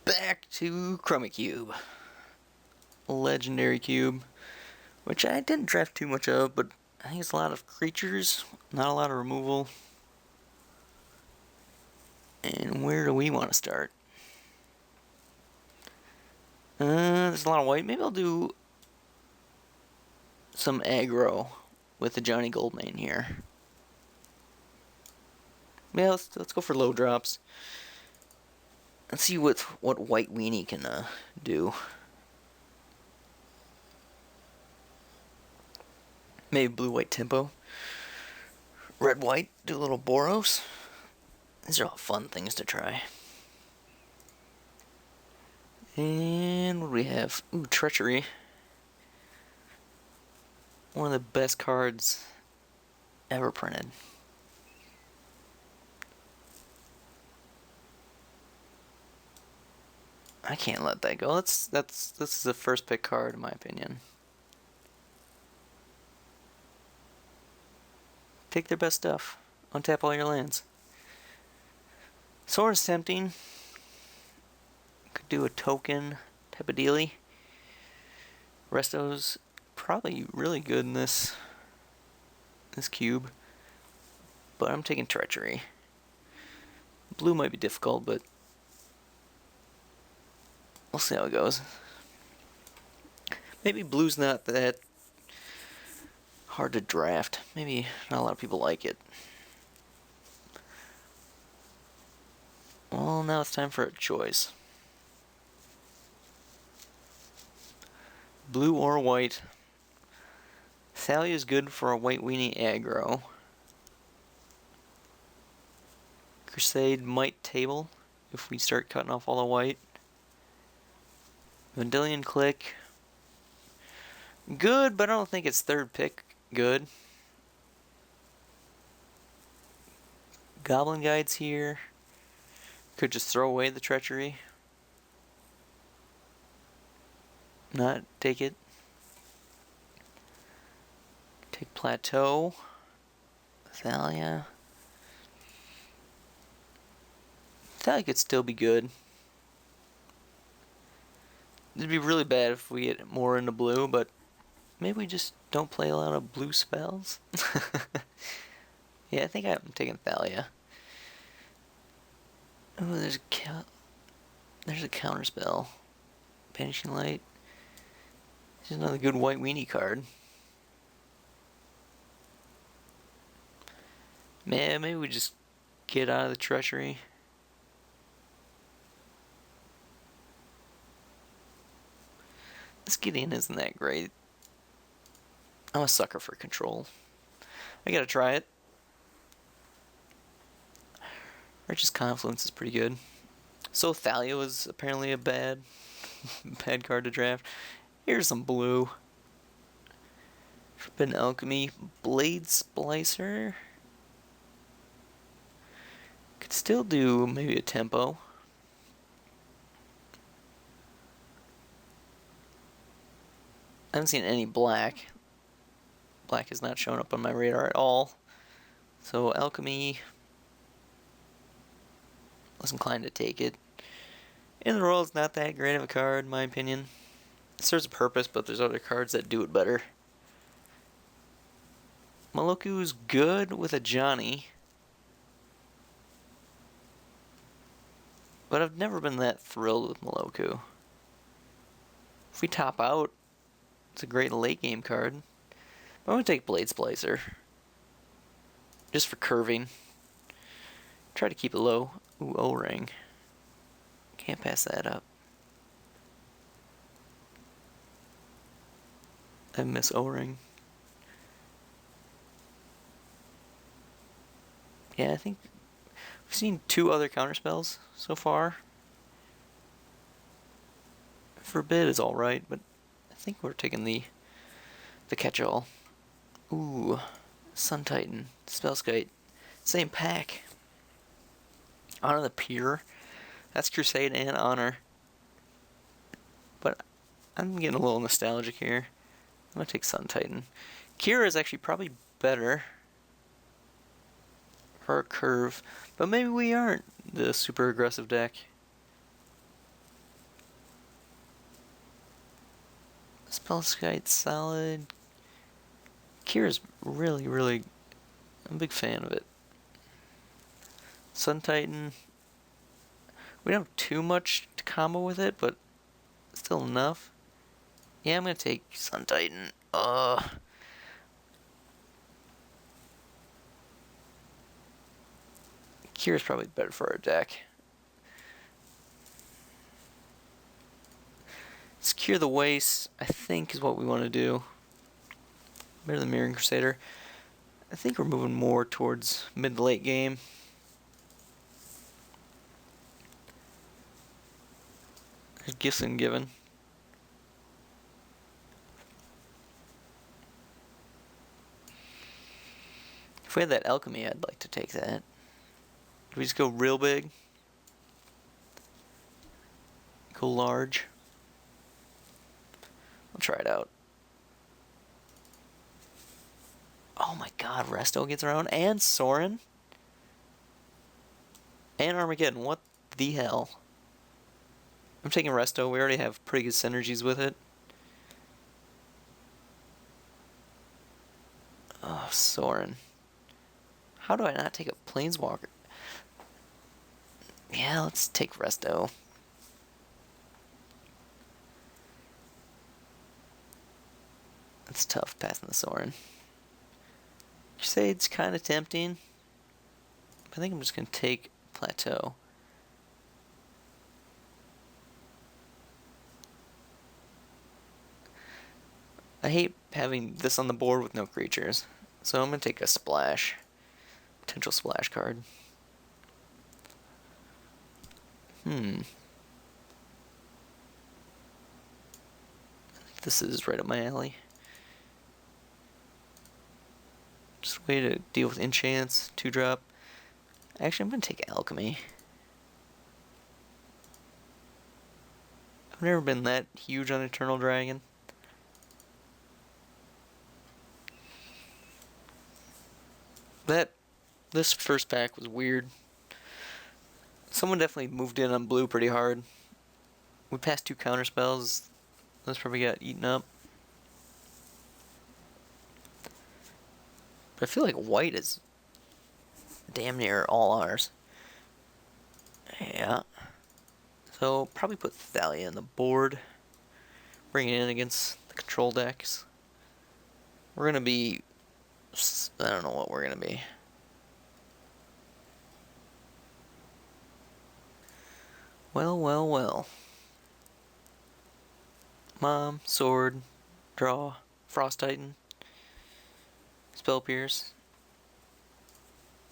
back to Chroma Cube. Legendary cube, which I didn't draft too much of, but I think it's a lot of creatures, not a lot of removal. And where do we want to start? There's a lot of white. Maybe I'll do some aggro with the Johnny Goldmane here. Yeah, let's go for low drops. Let's see what White Weenie can do. Maybe blue-white tempo. Red-white, do a little Boros. These are all fun things to try. And what do we have? Ooh, Treachery. One of the best cards ever printed. I can't let that go. This is a first pick card in my opinion. Take their best stuff. Untap all your lands. Sword is tempting. Could do a token type of dealy. Resto's probably really good in this cube. But I'm taking Treachery. Blue might be difficult, but we'll see how it goes. Maybe blue's not that hard to draft. Maybe not a lot of people like it. Well, now it's time for a choice. Blue or white. Thalia is good for a White Weenie aggro. Crusade might table if we start cutting off all the white. Vendilion Click. Good, but I don't think it's third pick good. Goblin Guides here. Could just throw away the Treachery. Not take it. Take Plateau. Thalia. Thalia could still be good. It'd be really bad if we get more into blue, but maybe we just don't play a lot of blue spells. Yeah, I think I'm taking Thalia. Oh, there's a counter spell. Banishing Light. This is another good White Weenie card. Man, maybe we just get out of the Treachery. This Gideon isn't that great. I'm a sucker for control. I gotta try it. Righteous Confluence is pretty good. So Thalia was apparently a bad card to draft. Here's some blue. Forbidden Alchemy. Blade Splicer. Could still do maybe a tempo. I haven't seen any black. Black has not shown up on my radar at all. So Alchemy. Was inclined to take it. In the Royal is not that great of a card, in my opinion. It serves a purpose, but there's other cards that do it better. Moloku's good with a Johnny. But I've never been that thrilled with Moloku. If we top out, it's a great late game card. But I'm going to take Blade Splicer. Just for curving. Try to keep it low. Ooh, O-Ring. Can't pass that up. I miss O-Ring. Yeah, I think we've seen 2 other counterspells so far. Forbid is alright, but I think we're taking the catch-all. Ooh, Sun Titan, Spellskite. Same pack. Honor the Pure. That's Crusade and Honor. But I'm getting a little nostalgic here. I'm going to take Sun Titan. Kira is actually probably better for a curve. But maybe we aren't the super aggressive deck. Spellskite solid. Kira's really, really... I'm a big fan of it. Sun Titan. We don't have too much to combo with it, but still enough. Yeah, I'm gonna take Sun Titan. Kira's probably better for our deck. Secure the Waste, I think, is what we want to do. Better than Mirroring Crusader. I think we're moving more towards mid to late game. There's gifts and given. If we had that alchemy, I'd like to take that. Do we just go real big? Go large? I'll try it out. Oh my god, Resto gets around, and Soren. And Armageddon, what the hell? I'm taking Resto, we already have pretty good synergies with it. Oh, Soren. How do I not take a Planeswalker? Yeah, let's take Resto. It's tough passing the Soren. Crusade's kind of tempting. I think I'm just going to take Plateau. I hate having this on the board with no creatures. So I'm going to take a splash. Potential splash card. This is right up my alley. Just a way to deal with enchants, 2-drop. Actually, I'm going to take Alchemy. I've never been that huge on Eternal Dragon. This first pack was weird. Someone definitely moved in on blue pretty hard. We passed 2 counter spells. Those probably got eaten up. But I feel like white is damn near all ours. Yeah. So probably put Thalia on the board. Bring it in against the control decks. We're gonna be... I don't know what we're gonna be. Well. Mom, Sword, Draw, Frost Titan, Spell Pierce.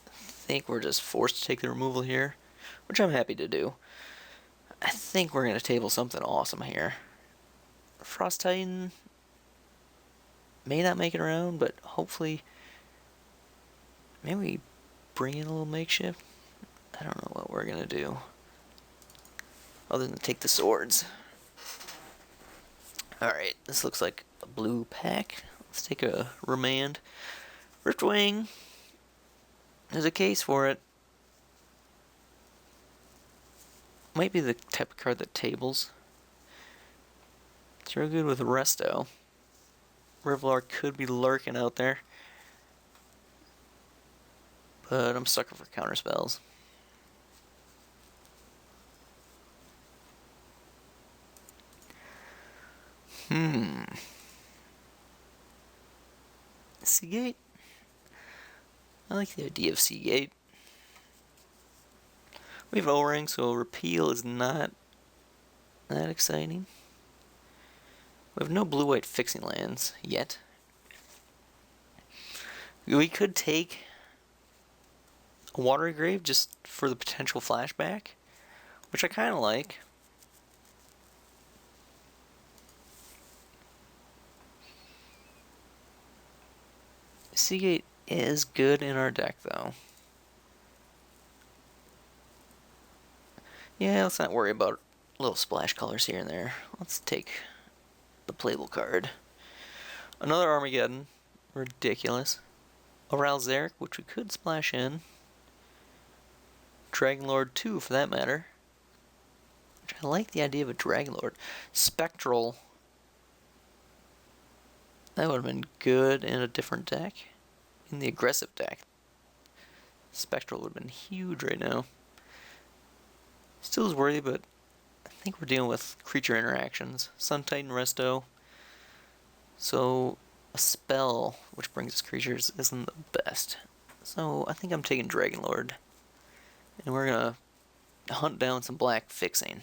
I think we're just forced to take the removal here, which I'm happy to do. I think we're going to table something awesome here. Frost Titan may not make it around, but hopefully maybe we bring in a little makeshift. I don't know what we're going to do other than take the swords. Alright, this looks like a blue pack. Let's take a Remand. Riftwing. There's a case for it. Might be the type of card that tables. It's real good with Resto. Rivlar could be lurking out there. But I'm sucker for counter spells. Seagate? I like the idea of Seagate. We have O-Ring, so repeal is not that exciting. We have no blue-white fixing lands yet. We could take a Watery Grave just for the potential flashback, which I kind of like. Seagate is good in our deck, though. Yeah, let's not worry about little splash colors here and there. Let's take the playable card. Another Armageddon. Ridiculous. A Ralzeric, which we could splash in. Dragonlord 2, for that matter. Which I like the idea of a Dragonlord. Spectral. That would have been good in a different deck. In the aggressive deck. Spectral would have been huge right now. Still is worthy, but I think we're dealing with creature interactions. Sun Titan Resto. So a spell which brings us creatures isn't the best. So I think I'm taking Dragon Lord. And we're gonna hunt down some black fixing.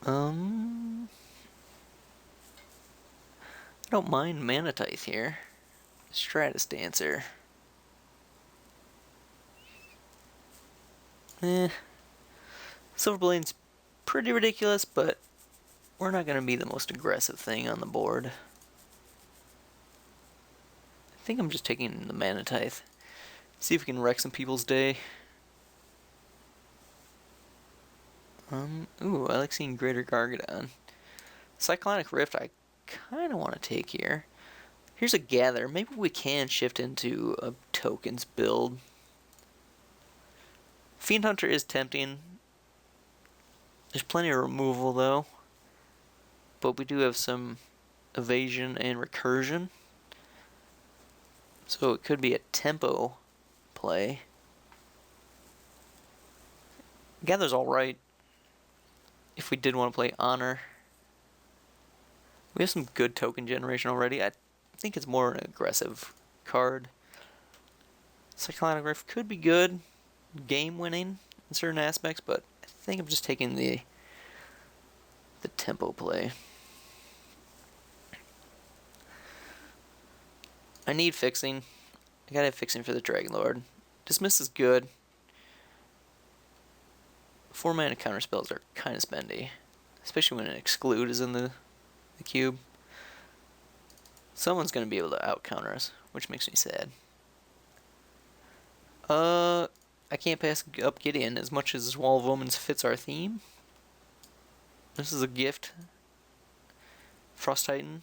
I don't mind Manatite here. Stratus Dancer. Silverblade's pretty ridiculous, but we're not going to be the most aggressive thing on the board. I think I'm just taking the Manatite. See if we can wreck some people's day. Ooh, I like seeing Greater Gargadon. Cyclonic Rift I kind of want to take here. Here's a Gather. Maybe we can shift into a tokens build. Fiend Hunter is tempting. There's plenty of removal though. But we do have some evasion and recursion. So it could be a tempo play. Gather's alright. If we did want to play Honor. We have some good token generation already. I think it's more an aggressive card. Cyclonic Rift could be good. Game winning in certain aspects, but I think I'm just taking the tempo play. I need fixing. I gotta have fixing for the Dragon Lord. Dismiss is good. 4 mana counter spells are kind of spendy, especially when an Exclude is in the cube. Someone's gonna be able to out counter us, which makes me sad. I can't pass up Gideon as much as Wall of Omens fits our theme. This is a gift. Frost Titan.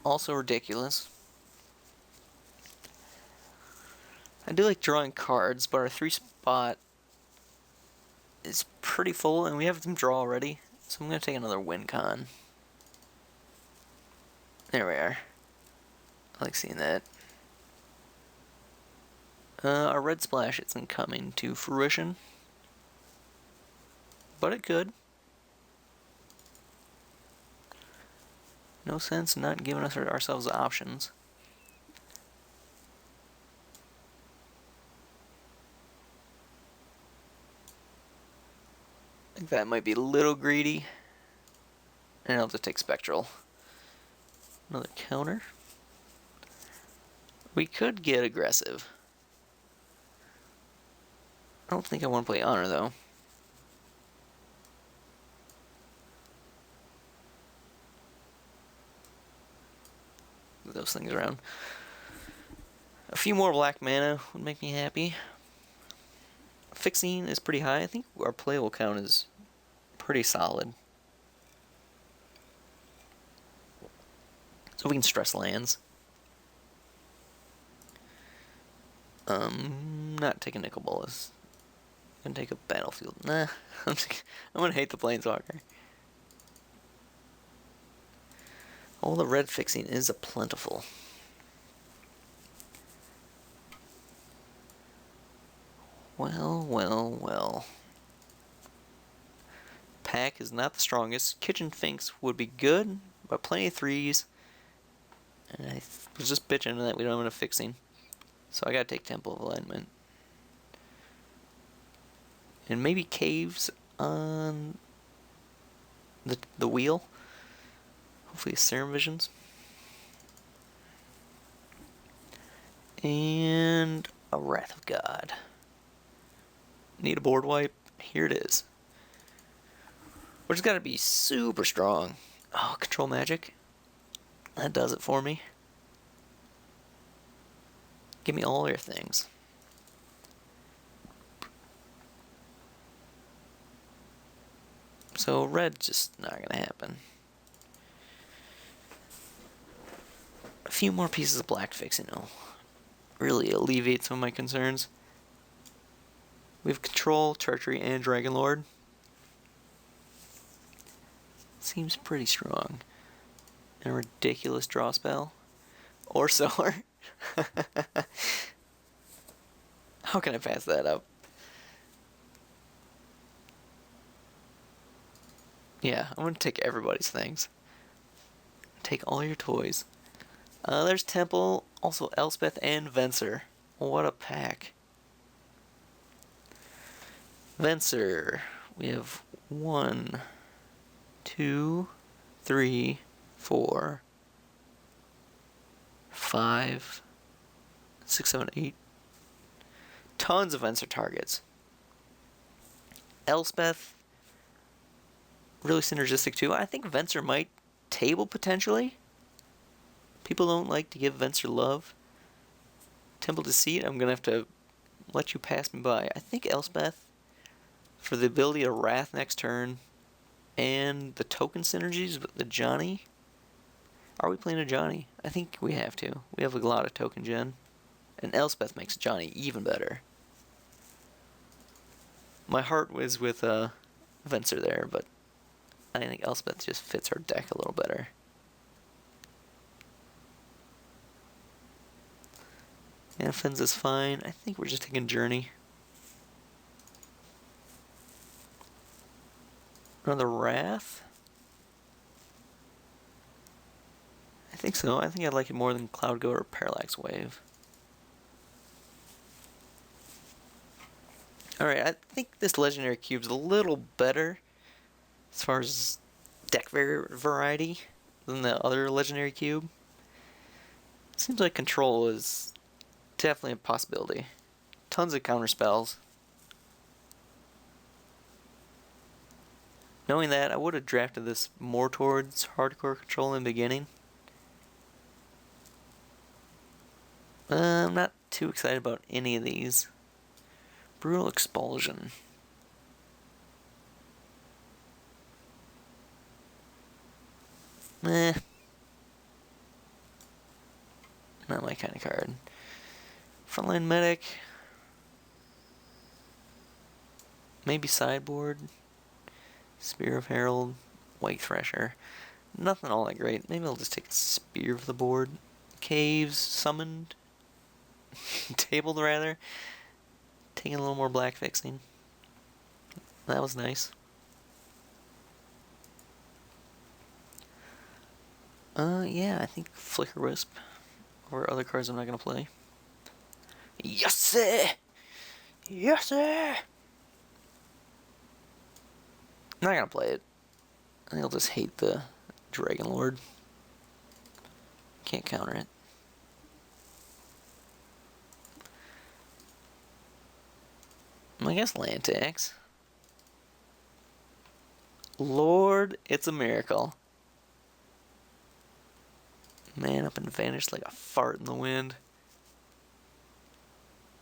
Also ridiculous. I do like drawing cards, but our 3-spot is pretty full, and we have them draw already. So I'm going to take another win con. There we are. I like seeing that. Our red splash isn't coming to fruition. But it could. No sense not giving us ourselves options. I think that might be a little greedy. And I'll just take Spectral. Another counter. We could get aggressive. I don't think I want to play Honor, though. Move those things around. A few more black mana would make me happy. Fixing is pretty high. I think our playable count is pretty solid. So we can stress lands. Not take a Nicol Bolas. I'm gonna take a Battlefield. Nah, I'm gonna hate the Planeswalker. All the red fixing is a plentiful. Well, well, well. Pack is not the strongest. Kitchen Finks would be good, but plenty of 3s. And I was just bitching that we don't have enough fixing. So I gotta take Temple of Alignment. And maybe Caves on the wheel. Hopefully Serum Visions. And a Wrath of God. Need a board wipe? Here it is. Which has got to be super strong. Oh, Control Magic. That does it for me. Give me all your things. So red's just not going to happen. A few more pieces of black fixing will really alleviate some of my concerns. We have Control, Treachery, and Dragon Lord. seems pretty strong. And a ridiculous draw spell. Or solar. How can I pass that up? Yeah, I'm gonna take everybody's things. Take all your toys. There's Temple, also Elspeth and Venser. What a pack. Venser. We have 1, 2, 3, 4, 5, 6, 7, 8. Tons of Venser targets. Elspeth, really synergistic too. I think Venser might table potentially. People don't like to give Venser love. Temple Deceit, I'm gonna have to let you pass me by. I think Elspeth, for the ability to Wrath next turn, and the token synergies with the Johnny. Are we playing a Johnny? I think we have to. We have a lot of token gen. And Elspeth makes Johnny even better. My heart was with Venser there, but I think Elspeth just fits her deck a little better. And Fens is fine. I think we're just taking Journey. Another Wrath? I think so. I think I'd like it more than Cloud Goat or Parallax Wave. Alright, I think this Legendary Cube's a little better as far as deck variety than the other Legendary Cube. Seems like Control is definitely a possibility. Tons of counter spells. Knowing that, I would have drafted this more towards hardcore control in the beginning. I'm not too excited about any of these. Brutal Expulsion. Not my kind of card. Frontline Medic. Maybe Sideboard. Spear of Herald. White Thresher. Nothing all that great. Maybe I'll just take Spear of the board. Caves. Summoned. Tabled, rather. Taking a little more black fixing. That was nice. Yeah, I think Flicker Wisp. Or other cards I'm not gonna play. Yes, sir! Yes, sir! I'm not gonna play it. I think I'll just hate the Dragon Lord. Can't counter it. I guess land tax. Lord, it's a miracle. Man up and vanished like a fart in the wind.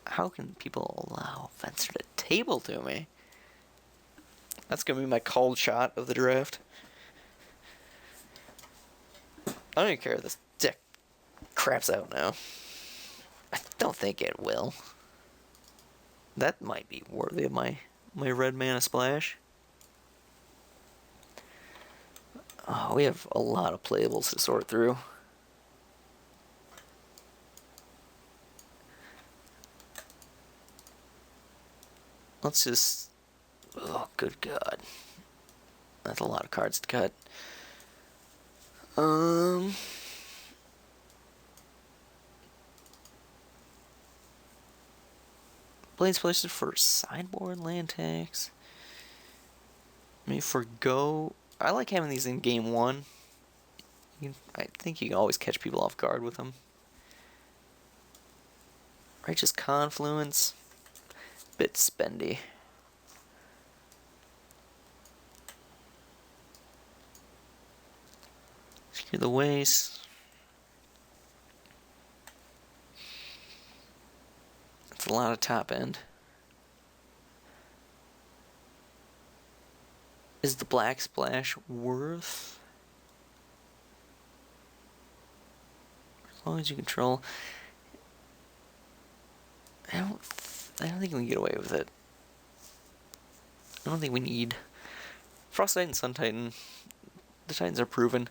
How can people allow Venser to table to me? That's gonna be my cold shot of the draft. I don't even care if this deck craps out now. I don't think it will. That might be worthy of my red mana splash. Oh, we have a lot of playables to sort through. Let's just... Oh, good God. That's a lot of cards to cut. Blades placed for sideboard land tax. I mean, for go... I like having these in game one. I think you can always catch people off guard with them. Righteous Confluence. Bit spendy. Secure the Waste. That's a lot of top end. Is the Black Splash worth? As long as you control. I don't think we can get away with it. I don't think we need Frost Titan, Sun Titan. The Titans are proven.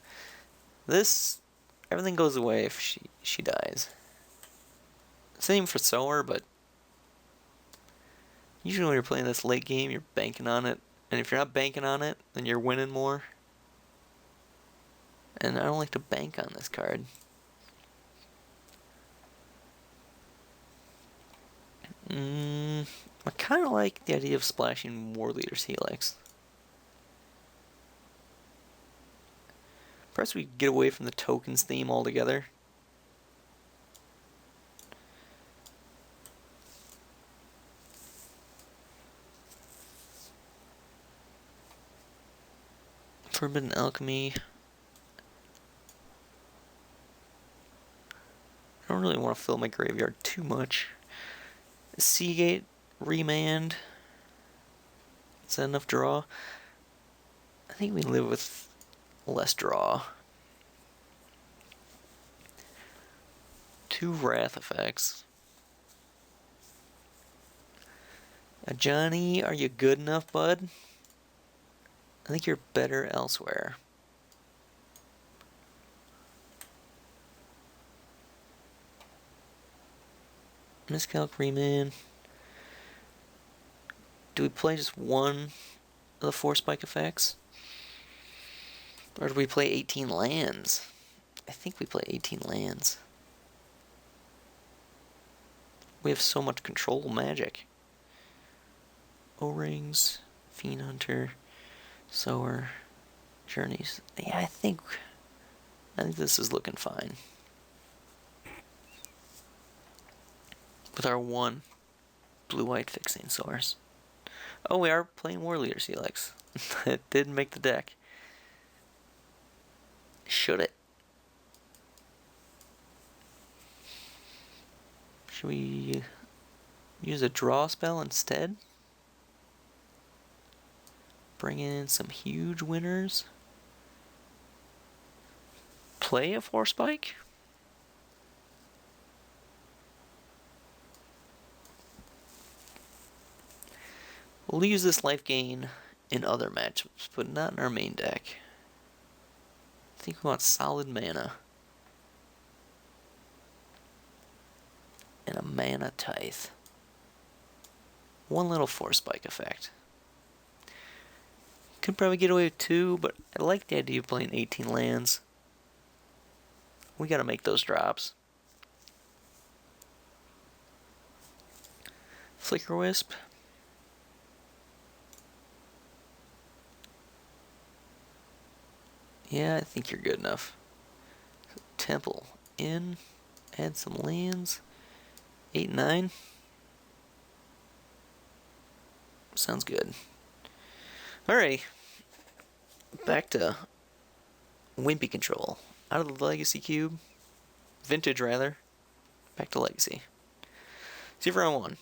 This, everything goes away if she dies. Same for Sower, but usually when you're playing this late game, you're banking on it. And if you're not banking on it, then you're winning more. And I don't like to bank on this card. I kind of like the idea of splashing War Leader's Helix. Perhaps we get away from the tokens theme altogether. Forbidden Alchemy. I don't really want to fill my graveyard too much. Seagate, Remand. Is that enough draw? I think we live with less draw. 2 Wrath effects. Johnny, are you good enough, bud? I think you're better elsewhere. Miscalc Remand. Do we play just one of the 4 spike effects? Or do we play 18 lands? I think we play 18 lands. We have so much control magic. O-Rings, Fiend Hunter, Sower, Journeys. Yeah, I think this is looking fine. With our 1 blue-white fixing source. Oh, we are playing War Leader's Helix. It didn't make the deck. Should it? Should we use a draw spell instead? Bring in some huge winners. Play a 4 spike? We'll use this life gain in other matchups, but not in our main deck. I think we want solid mana. And a mana tithe. 1 little 4 spike effect. Could probably get away with 2, but I like the idea of playing 18 lands. We gotta make those drops. Flicker Wisp. Yeah, I think you're good enough. Temple in. Add some lands. 8, 9. Sounds good. Alright. Back to Wimpy Control. Out of the Legacy Cube. Vintage, rather. Back to Legacy. See you for round 1.